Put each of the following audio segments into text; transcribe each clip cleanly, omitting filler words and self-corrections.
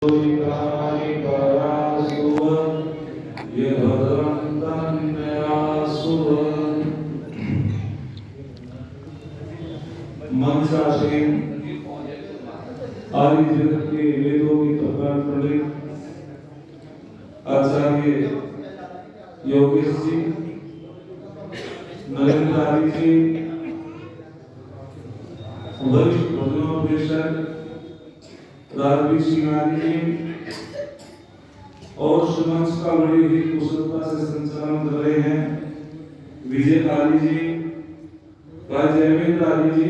मनसासीन आदि जगत के वेदों की प्रकार पंडित आचार्य योगेश जी, नरेंद्र आदि जी, वरिष्ठ भजनोपदेशक राजवीर सिंह आदि जी और सुमंच का बड़ी ही कुशलता से संचालन कर रहे हैं विजय आदि जी, भाई जयवेंद्र आदि जी।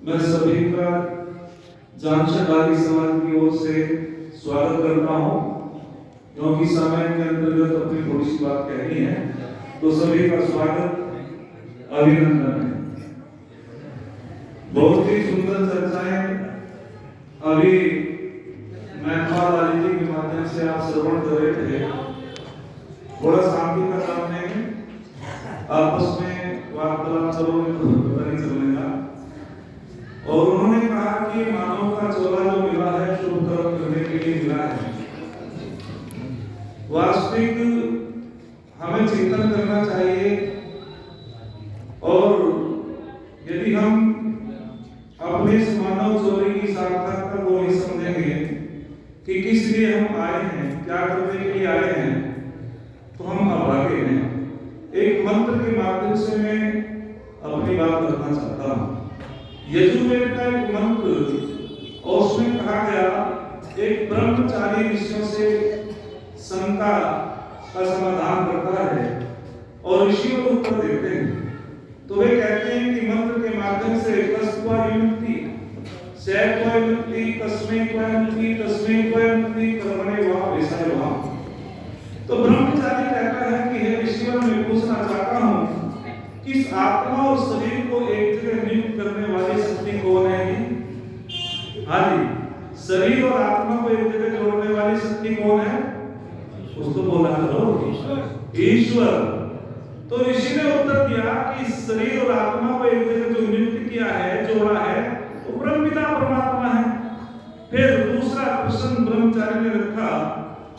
मैं सभी का जानशकारी समाज की ओर से स्वागत करता हूं, क्योंकि समय के अंतर्गत अपनी थोड़ी सी बात कहनी है, तो सभी का स्वागत, अभिनंदन है। बहुत ही सुंदर चर्चाएं अभी महपाल आदि जी के माध्यम से आप श्रवण कर रहे थे। थोड़ा शांति का काम नहीं, आपस में वार्तालाप करोगे तो पता नहीं चलेगा। और उन्होंने कहा कि मानव का चोला जो मिला है शुभ कर्म करने के लिए मिला है। वास्तविक हमें चिंतन करना चाहिए, और यदि हम अपने इस मानव चोले की सार्थकता को नहीं समझेंगे कि किस लिए हम आए हैं, क्या करने के लिए आए हैं, तो हम अभागे हैं। एक मंत्र के माध्यम से मैं अपनी बात करना चाहता हूं। यजुर्वेद का एक मंत्र, और उसमें कहा गया एक ब्रह्मचारी ऋषियों से शंका का समाधान करता है और ऋषियों को उत्तर देते हैं। तो वे कहते हैं कि मंत्र के माध्यम से कस्वा युक्ति सैत्वा युक्ति कस्मै क्वयंति तस्मै क्वयंति कर्मणे वा वैसाय वा। तो ब्रह्मचारी कहता है कि हे ऋषियों, मैं पूछना चाहता हूं कि इस आत्मा और शरीर को एक जगह नियुक्त करने वाली शक्ति कौन है? हाँ जी, शरीर और आत्मा को एक जगह जोड़ने वाली शक्ति कौन है? उसको बोला करो ईश्वर। तो ऋषि ने उत्तर दिया कि शरीर और आत्मा को एक जगह जो नियुक्त किया है, जोड़ा है, वो ब्रह्मपिता परमात्मा है। फिर दूसरा प्रश्न ब्रह्मचारी ने रखा,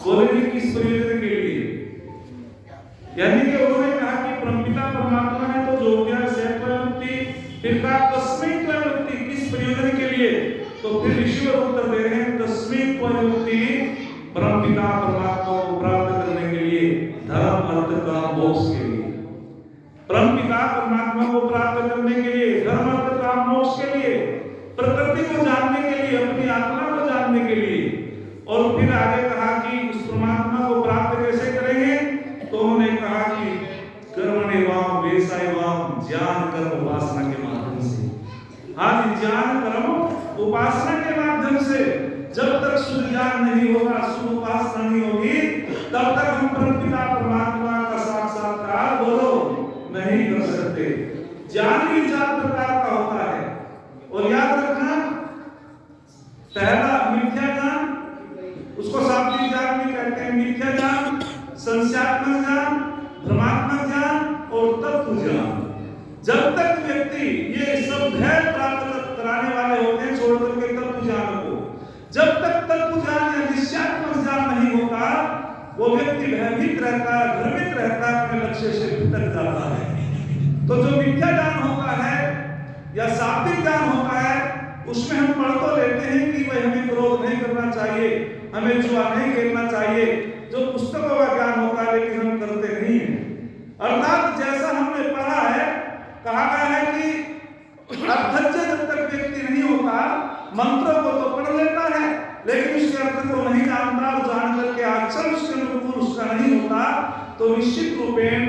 बोले कि किस प्रयोजन के लिए? यानी कि उन्होंने कहा कि ब्रह्मपिता परमात्मा है तो जो गया सैत्वमुक्ति, फिर कहा तस्मै त्वमुक्ति, किस प्रयोजन के लिए? तो फिर ऋषि उत्तर दे रहे हैं तस्मै त्वमुक्ति, ब्रह्मपिता परमात्मा को प्राप्त करने के लिए, धर्म अर्थ काम मोक्ष के लिए। ब्रह्मपिता परमात्मा को प्राप्त करने के लिए, धर्म अर्थ काम मोक्ष के लिए, प्रकृति को जानने के लिए, अपनी आत्मा को जानने के लिए। और फिर आगे कहा कि उस परमात्मा को प्राप्त कैसे करेंगे? तो उन्होंने कहा कि कर्मणे वाम वैसाय वाम, ज्ञान कर्म उपासना के माध्यम से। हाँ जी, ज्ञान कर्म उपासना के माध्यम से। जब तक शुद्ध ज्ञान नहीं होगा, शुद्ध उपासना नहीं होगी, तब तक हम परमपिता परमात्मा का साक्षात्कार बोलो नहीं कर सकते। ज्ञान भी 4 प्रकार का होता है, और याद रखना, पहला मिथ्या ज्ञान, उसको शाब्दिक ज्ञान भी कहते हैं। मिथ्या ज्ञान, संस्यात्मक ज्ञान, भ्रमात्मक ज्ञान और तत्व ज्ञान। जब तक व्यक्ति ये सब भय प्राप्त कराने वाले होते हैं, छोड़ करके तत्व ज्ञान को, जब तक तत्व ज्ञान या निश्चयात्मक ज्ञान नहीं होता, वो व्यक्ति भयभीत रहता है, भ्रमित रहता है, अपने लक्ष्य से भटक जाता है। तो जो मिथ्या ज्ञान होता है या शाब्दिक ज्ञान होता है, उसमें हम पढ़ तो लेते हैं कि भाई हमें क्रोध नहीं करना चाहिए, हमें जुआ नहीं खेलना चाहिए, जो पुस्तकों का ज्ञान होता है, लेकिन हम करते नहीं हैं। अर्थात जैसा हमने पढ़ा है, कहा गया है कि अर्थज्ञ जब तक व्यक्ति नहीं होता, मंत्रों को तो पढ़ लेता है, लेकिन उसके अर्थ को नहीं जानता, और जान करके आचरण उसके अनुकूल उसका नहीं होता, तो निश्चित रूपेण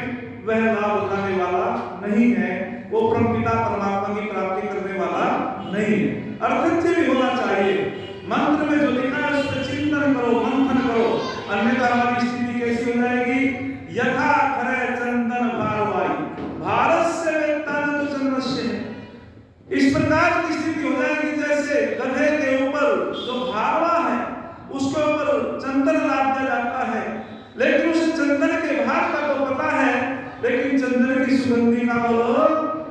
वह लाभ उठाने वाला नहीं है, वो परमपिता परमात्मा की प्राप्ति करने वाला नहीं है। अर्थज्ञ भी होना चाहिए। मंत्र में जो लिखा है उसका चिंतन करो, मंथन करो, अन्यथा हमारी स्थिति कैसी हो जाएगी? यथा खरे चंदन भारवाई भारत से चंद्रस्य। इस प्रकार की स्थिति हो जाएगी जैसे गधे के ऊपर जो भारवा है, उसके ऊपर चंदन लाद दिया जाता है, लेकिन उसे चंदन के भार का तो पता है, लेकिन चंदन की सुगंधी का बोलो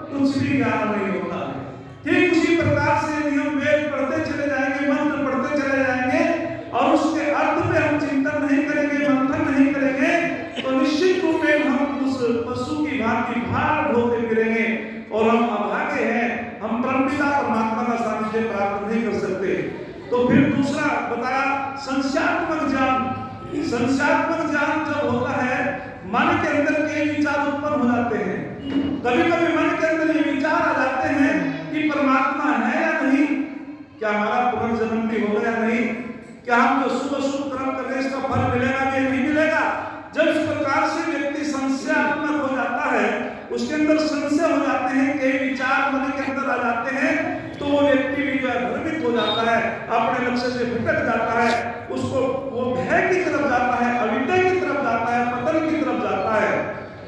कुछ भी ज्ञान नहीं होता है। ठीक उसी प्रकार से यदि हम वेद पढ़ते चले जाएंगे, मंत्र पढ़ते चले जाएंगे, और भांति भार ढोते फिरेंगे और हम अभागे हैं, हम परमपिता परमात्मा का सानिध्य प्राप्त नहीं कर सकते। तो फिर दूसरा बताया संस्यात्मक ज्ञान। संस्यात्मक ज्ञान जब होता है, मन के अंदर कई विचार उत्पन्न हो जाते हैं। कभी कभी मन के अंदर ये विचार आ जाते हैं कि परमात्मा है या नहीं, क्या हमारा पुनर्जन्म भी होगा या नहीं, क्या हम जो शुभ शुभ कर्म करके इसका फल मिलेगा या नहीं मिलेगा। जब इस प्रकार से व्यक्ति संशयात्मक हो जाता है, उसके अंदर संशय हो जाते हैं, कई विचार मन के अंदर आ जाते हैं, तो वो व्यक्ति भी जो है भ्रमित हो जाता है, अपने लक्ष्य से भटक जाता है, उसको वो भय की तरफ जाता है, अविद्या की तरफ जाता है, पतन की तरफ जाता है।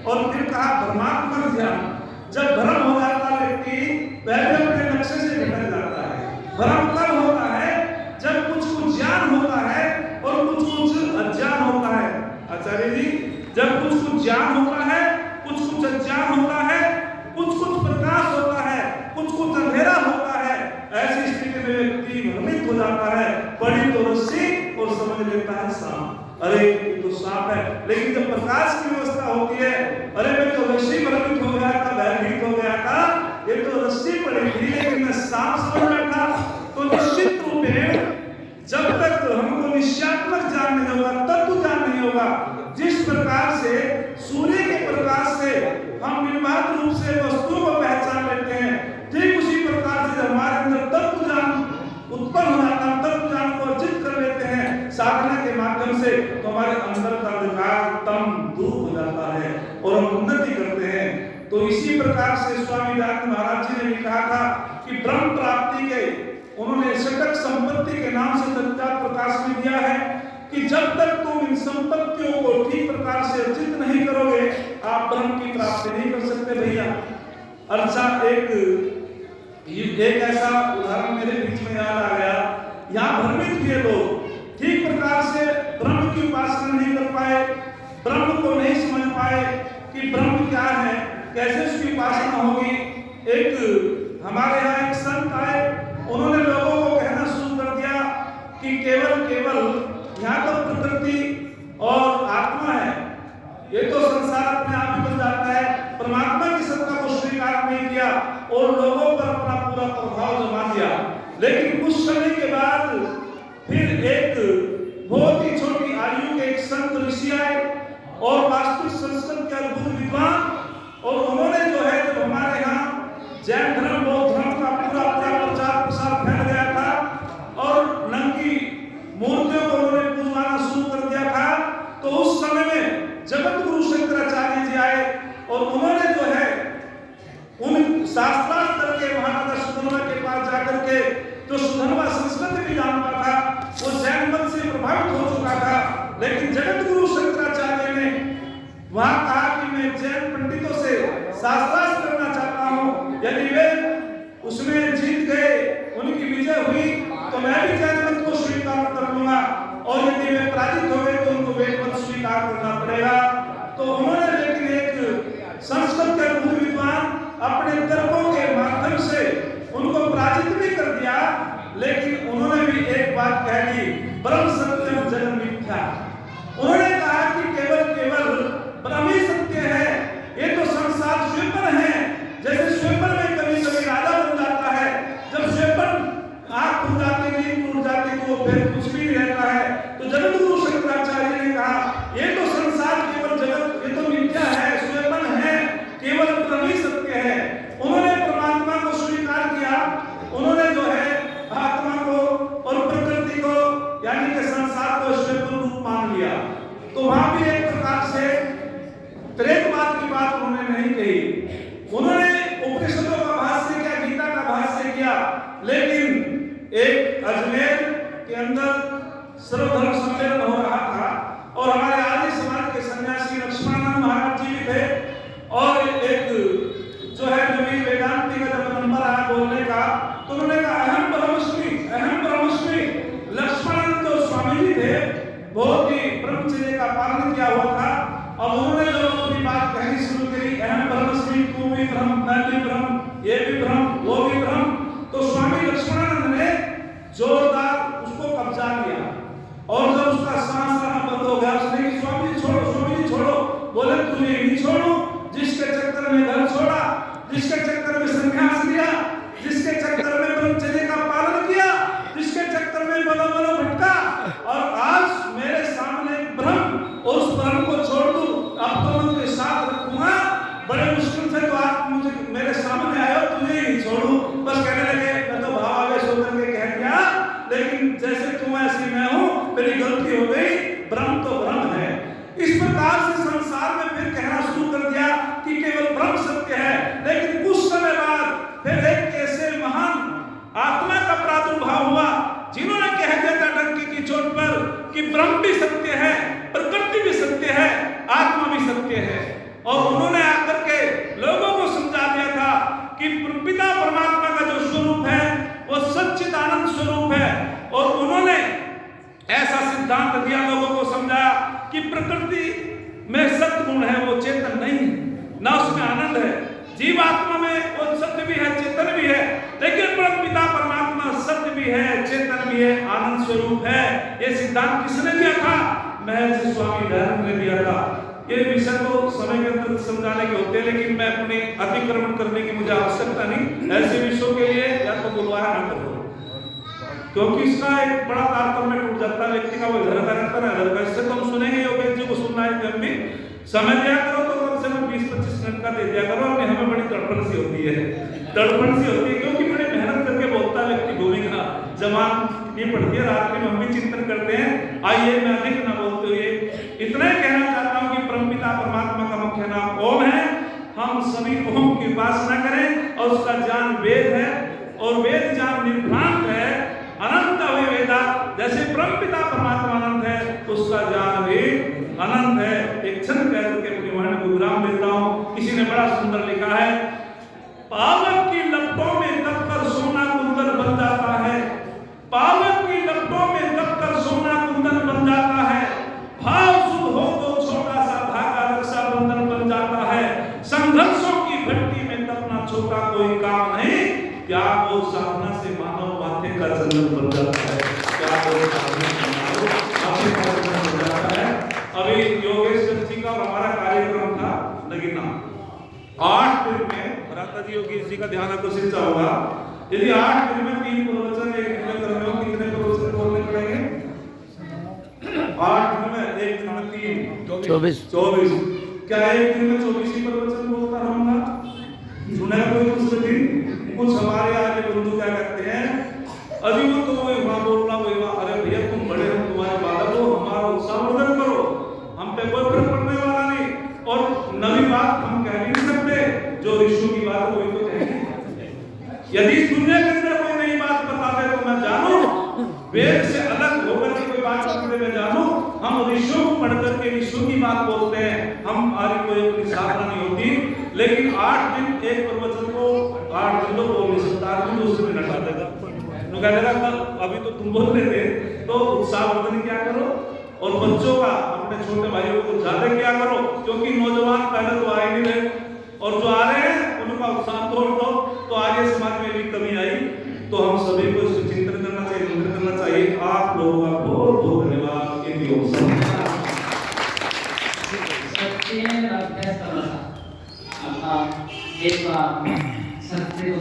और फिर कहा भ्रमात्मक ज्ञान। जब भ्रम हो जाता है व्यक्ति पहले अपने लक्ष्य से भटक जाता है। भ्रम कब होता है? जब कुछ ज्ञान होता है और कुछ अज्ञान होता है। आचार्य जी, जब कुछ ज्ञान होता है, कुछ अज्ञान होता है, कुछ प्रकाश होता है, कुछ अंधेरा होता है, ऐसी स्थिति में व्यक्ति भ्रमित हो जाता है। पड़ी तो रस्सी और समझ लेता है सांप। अरे ये तो सांप है। लेकिन जब प्रकाश की व्यवस्था होती है, अरे मैं तो रस्सी भ्रमित हो गया था, भयभीत हो गया था, ये तो रस्सी पड़ी थी लेकिन मैं सांप समझ बैठा। तो निश्चित रूप में जब तक हमको निश्चयात्मक ज्ञान नहीं होगा, तत्व ज्ञान नहीं होगा, जिस प्रकार से सूर्य के प्रकाश से हम निर्बाध रूप से वस्तुओं को पहचान लेते हैं, ठीक उसी प्रकार से हमारे अंदर तत्व ज्ञान उत्पन्न हो जाता है, तत्व ज्ञान को अर्जित कर लेते हैं साधना के माध्यम से, तो हमारे अंदर का अंधकार तम दूर हो जाता है और हम उन्नति करते हैं। तो इसी प्रकार से स्वामी विवेकानंद महाराज जी ने भी कहा था कि ब्रह्म प्राप्ति के उन्होंने षटक संपत्ति के नाम से तत्काल प्रकाश में दिया है कि जब तक तुम इन संपत्तियों को ठीक प्रकार से अर्जित नहीं करोगे, आप ब्रह्म की प्राप्ति नहीं कर सकते भैया। अच्छा, एक ऐसा उदाहरण मेरे बीच में याद आ गया। यहाँ भ्रमित हुए लोग ठीक प्रकार से ब्रह्म की उपासना नहीं कर पाए, ब्रह्म को नहीं समझ पाए कि ब्रह्म क्या है, कैसे उसकी उपासना होगी। एक हमारे यहाँ एक संत आए, उन्होंने लोगों को कहना शुरू कर दिया कि केवल यहाँ तो प्रकृति और आत्मा है, ये तो संसार अपने आप ही बन जाता है। परमात्मा की सत्ता को स्वीकार नहीं किया और लोगों पर अपना पूरा प्रभाव जमा दिया। लेकिन कुछ समय के बाद फिर एक बहुत ही छोटी आयु के एक संत ऋषि आए और वास्तविक संस्कृत के अद्भुत विद्वान, और उन्होंने जो है, जब हमारे यहाँ जैन धर्म बौद्ध धर्म का पूरा प्रचार प्रसार फैल गया था और नंगी मूर्तियों को उन्होंने पूजवाना शुरू कर दिया था, तो उस समय में जगत गुरु शंकराचार्य जी आए और उन्होंने जो है उन शास्त्रार्थ करके महाराजा सुधन्वा के पास जाकर के, जो सुधन्वा संस्कृत भी जानता था, वो जैन मत से प्रभावित हो चुका था, लेकिन जगत गुरु शंकराचार्य ने वहां कहा कि मैं जैन पंडितों से शास्त्रार्थ करना चाहता हूं, यदि वे उसमें जीत गए, उनकी विजय हुई, तो मैं भी जैन मत को स्वीकार कर लूंगा, और यदि वे पराजित हो गए तो उनको वेद मत स्वीकार करना पड़ेगा। तो उन्होंने लेकिन एक संस्कृत के अद्भुत विद्वान अपने तर्कों के माध्यम से उनको पराजित भी कर दिया, लेकिन उन्होंने भी एक बात कह दी, ब्रह्म सत्यम जगन मिथ्या। उन्होंने कहा कि केवल ब्रह्म ही सत्य है, ये तो संसार स्वप्न है। जैसे स्वप्न में कभी कभी राजा बन जाता है, जब स्वप्न आंख खुल जाती है, नींद टूट जाती है, तो वो फिर कुछ भी नहीं रहता है। तो जगत गुरु शंकराचार्य ने कहा ये तो संसार केवल जगत, ये तो मिथ्या है, स्वप्न है, केवल ब्रह्म ही सत्य है। उन्होंने परमात्मा को स्वीकार किया, उन्होंने जो है आत्मा को और प्रकृति को यानी कि संसार को स्वप्न रूप मान लिया। तो वहां भी एक प्रकार से त्रेतवाद की बात उन्होंने नहीं कही। उन्होंने उपनिषदों का भाष्य किया, गीता का भाष्य किया, लेकिन एक अजमेर के अंदर सर्वधर्म सम्मेलन हो रहा था और हमारे आर्य समाज के सन्यासी लक्ष्मणानंद महाराज जी भी थे, और एक जो है नवीन वेदांती का जब नंबर आया बोलने का, तो उन्होंने कहा अहम ब्रह्मस्मि। लक्ष्मणानंद जो स्वामी जी थे, बहुत ही ब्रह्मचर्य का पालन किया हुआ था, अब उन्होंने जो अपनी बात कहनी शुरू करी, अहम ब्रह्मस्मि, तू भी ब्रह्म, मैं भी ब्रह्म, ये भी ब्रह्म, वो भी ब्रह्म, तो स्वामी लक्ष्मणानंद ने जोरदार उसको कब्जा लिया, और जब उसका सांस आना बंद हो गया, उसने स्वामी जी छोड़ो, बोले तुझे नहीं छोड़ो, जिसके चक्कर में मेरी गलती हो गई, ब्रह्म तो ब्रह्म है। इस प्रकार से संसार में फिर कहना शुरू कर दिया कि केवल ब्रह्म सत्य है। लेकिन कुछ समय बाद फिर एक ऐसे महान आत्मा का प्रादुर्भाव हुआ जिन्होंने कह दिया था डंके की चोट पर कि ब्रह्म भी सत्य है, प्रकृति भी सत्य है, आत्मा भी सत्य है। और उन्होंने आकर के लोगों को समझा दिया था कि पिता परमात्मा का जो स्वरूप है वो सच्चिदानंद स्वरूप है। और उन्होंने ऐसा सिद्धांत दिया, लोगों को समझाया कि प्रकृति में सत्गुण है, वो चेतन नहीं है, ना उसमें आनंद है। जीवात्मा में वो सत्य भी है, चेतन भी है, लेकिन पिता परमात्मा सत्य भी है, चेतन भी है, आनंद स्वरूप है। ये सिद्धांत किसने दिया था? महर्षि स्वामी दयानंद ने दिया था। ये विषय तो समय के अंदर समझाने के होते हैं, लेकिन मैं अपने अतिक्रमण करने की मुझे आवश्यकता नहीं। ऐसे विषयों के लिए या तो बुलवाया ना करो, क्योंकि इसका एक बड़ा तारतम्य टूट जाता है। व्यक्ति का वो इधर का रहता है, इधर का। इससे तो हम सुनेंगे योगेश जी को सुनना है, जब भी समय दिया करो तो कम से कम 20-25 मिनट का दे दिया करो। हमें बड़ी तड़पण सी होती है, क्योंकि बड़ी मेहनत करके बोलता है व्यक्ति। भूमिका जमान ये पड़ती है, रात्रि में हम भी चिंतन करते हैं। आइए मैं अधिक ना बोलते हुए इतना कहना चाहता हूँ कि परमपिता परमात्मा का मुख्य नाम ओम है। हम सभी ओम की उपासना करें और उसका ज्ञान वेद है, और वेद ज्ञान निर्भ्रांत है। अनंत हुए वेदा, जैसे परमपिता परमात्मा अनंत है, उसका ज्ञान भी अनंत है। एक छंद कह करके अपनी वाणी को विराम देता हूँ। किसी ने बड़ा सुंदर लिखा है, पावक की लपटों में दबकर सोना कुंदन बन जाता है, पावक की लपटों में दबकर सोना कुंदन बन जाता है, भाव शुद्ध हो तो छोटा सा धागा रक्षा बंधन बन जाता है, संघर्षों की भट्टी में तपना छोटा कोई काम नहीं, क्या वो साधना से मानव माथे का चंदन बन जाता है, क्या वो साधना से मानव माथे का चंदन बन जाता है। अभी योगेश्वर जी का और हमारा कार्यक्रम था नगीना 8 दिन में, भराता जी योगेश जी का ध्यान आकर्षित होगा। यदि 8 दिन में 3 प्रवचन एक दिन में करने हो, कितने प्रवचन बोलने पड़ेंगे? 8 दिन में, एक दिन में 3 24। क्या एक दिन में 24 ही प्रवचन बोलता रहूंगा? सुना कोई दूसरे दिन? कुछ हमारे आगे बंधु क्या करते हैं, अभी वो तो वहाँ बोलना वही, अरे भैया तुम बड़े हो, तुम्हारे बालक हो, हमारा उत्साहवर्धन करो, हम पे कोई फर्क पड़ने वाला नहीं। और नवी बात हम कह भी नहीं सकते, जो ऋषियों की बात वही तो कहेंगे। यदि इस दुनिया के अंदर कोई नई बात बता दे तो मैं जानूं, वेद से अलग होकर के कोई बात करते मैं जानूं। हम ऋषियों को पढ़ करके ऋषियों की बात बोलते हैं, हमारी कोई अपनी साधना नहीं होती। लेकिन 8 दिन एक प्रवचन को 8 दिन तो बोल नहीं सकता, आदमी दूसरे में हटा देगा, अभी तो तुम बोल रहे थे। तो उत्साहवर्धन क्या करो, और बच्चों का, अपने छोटे भाइयों को ज्यादा क्या करो, क्योंकि नौजवान पहले तो आ ही नहीं रहे, और जो आ रहे हैं उनका उत्साह तोड़ दो, तो आगे समाज में भी कमी आई। तो हम सभी को इस चिंतन करना चाहिए, चिंतन करना चाहिए। आप लोगों का बहुत बहुत धन्यवाद। सत्य को